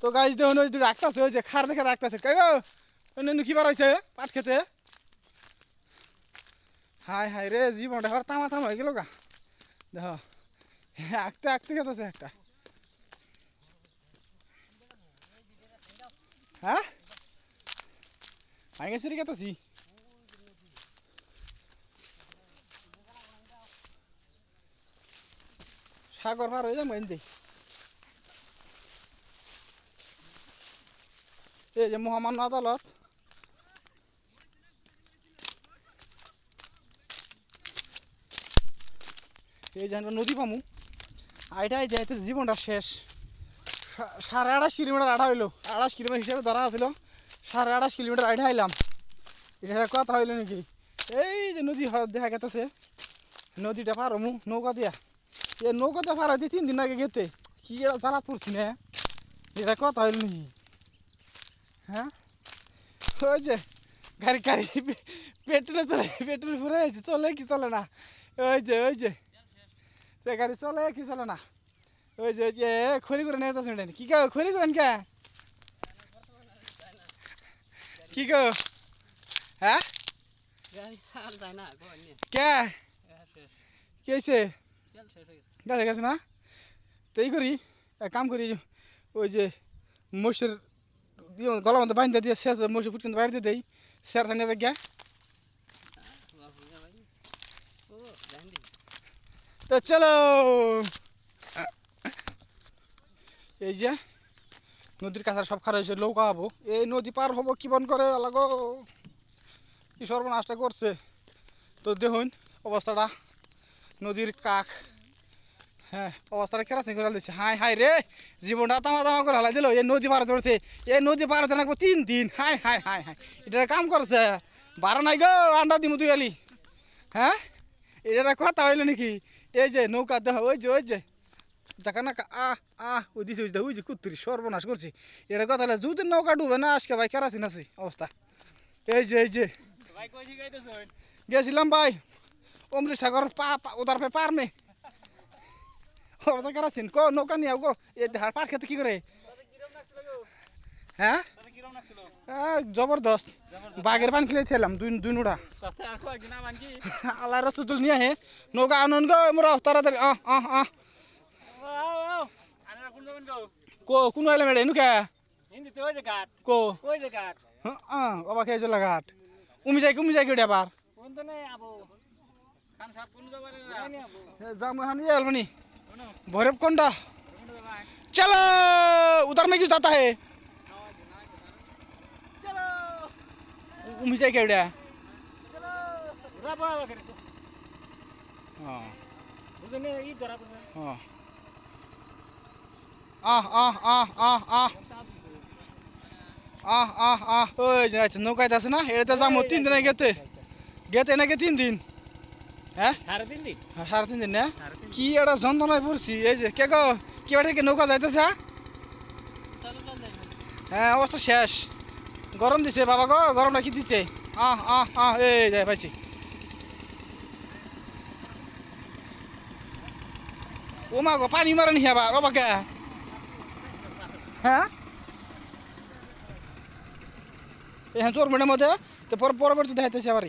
তো গাইজ দেখুন ওই রাখতেছে ওই যে খার দেখে রাখতেছে কে গো কি বাড়াইছে পাট খেতে হাই হাই রে জীবনটা এবার তামা থাম হয়ে গেল গা দেখো আঁকতে আঁকতে খেতেছে একটা হ্যাঁ আগে সিঁড়ি খেতেছি সাগর পার হয়ে যাবো এনতে এই যে মহামান্য আদালত এই যে নদী পামু আইটাই যাইতে জীবনটা শেষ 28.5 কিলোমিটার আড়া হইলো 28 কিলোমিটার হিসেবে ধরা আছিল 28.5 কিলোমিটার আইডা আইলাম এটা কথা হইলো নাকি এই যে নদী দেখা গেতেছে নদীটা পার হমু নৌকা দিয়া এ নৌকা দিয়ে পার হইতে 3 দিন আগে গেতে কি জ্বালা পড়ছি না এটা কথা হইলো নাকি হ্যাঁ ওই যে গাড়ি গাড়ি পেট্রোলে চলে পেট্রোল ফুরে চলে কি চলে না ওই যে সে গাড়ি চলে কি চলে না ওই যে খড়ি করে নিয়ে যাচ্ছে কি গো খড়ি করেন কে কি গো হ্যাঁ কে কে হয়েছে গেছে গেছে না তো এই করি এক কাম করি ওই যে মহিষের গলা মধ্যে বাঁধতে দিয়ে শেষ মহিষের ফুট কিন্তু বাইরে দেই শের থানে গিয়া তো চলো এই যে নদীর কাছে সব খারাপ হয়েছে নৌকা হবো এই নদী পার হবো কি বন করে লাগো কি সর্বনাশটা করছে তো দেখুন অবস্থাটা নদীর কাক হ্যাঁ অবস্থাটা কেরাসিন করে দিচ্ছে হাই হাই রে জীবনটা তামা তামা করে হালাই দিল এই নদী পার ধরতে এই নদী পার হতে লাগবো 3 দিন হাই হাই হাই হাই এটা কাম করছে বাড়া নাই গো আন্ডা দিমু তুই আলি হ্যাঁ এটা কথা হইলো নাকি এই যে নৌকা দেখ ওই যে দেখা না ওই দিছে ওই যে কুত্তুরি সর্বনাশ করছি এটা কথা হলে যদি নৌকা ডুবে না আজকে ভাই কেরাসিন আছে অবস্থা এই যে গেছিলাম ভাই অমৃত সাগর ওদার পে পার মে অবস্থা কেরাসিন কো নৌকা নিয়ে গো এই ধার পার খেতে কি করে হ্যাঁ জবরদস্ত বাঘের পান খেলেছিলাম দুই নুড়া আল্লাহ রসুল নিয়ে আহে নৌকা আনন্দ গো মোরা তাড়াতাড়ি কো কোন আইলাম এটা নুকা কো বাবা খেয়ে চলে ঘাট উমি যাই কেটে আবার যাম এখন ये अलमनी भैरव कोंडा चलो उधर में क्यों जाता है उमी जाए केवड्या নৌকায় আছে না এটা যাবো 3 দিন গেতে নাকি 3 দিন হ্যাঁ 3.5 দিন 3.5 দিন না কি এটা যন্ত্রণায় পড়ছি এই যে কে গো কি বাড়ি নৌকা যাইতেছে হ্যাঁ অবস্থা শেষ গরম দিছে বাবা গো গরমটা কি দিচ্ছে এই যাই পাইছি ও মা গো পানি মারে নি আবার ও বাকে হ্যাঁ এই তোর মধ্যে তো পরবর্তী দেখাইতেছে আবার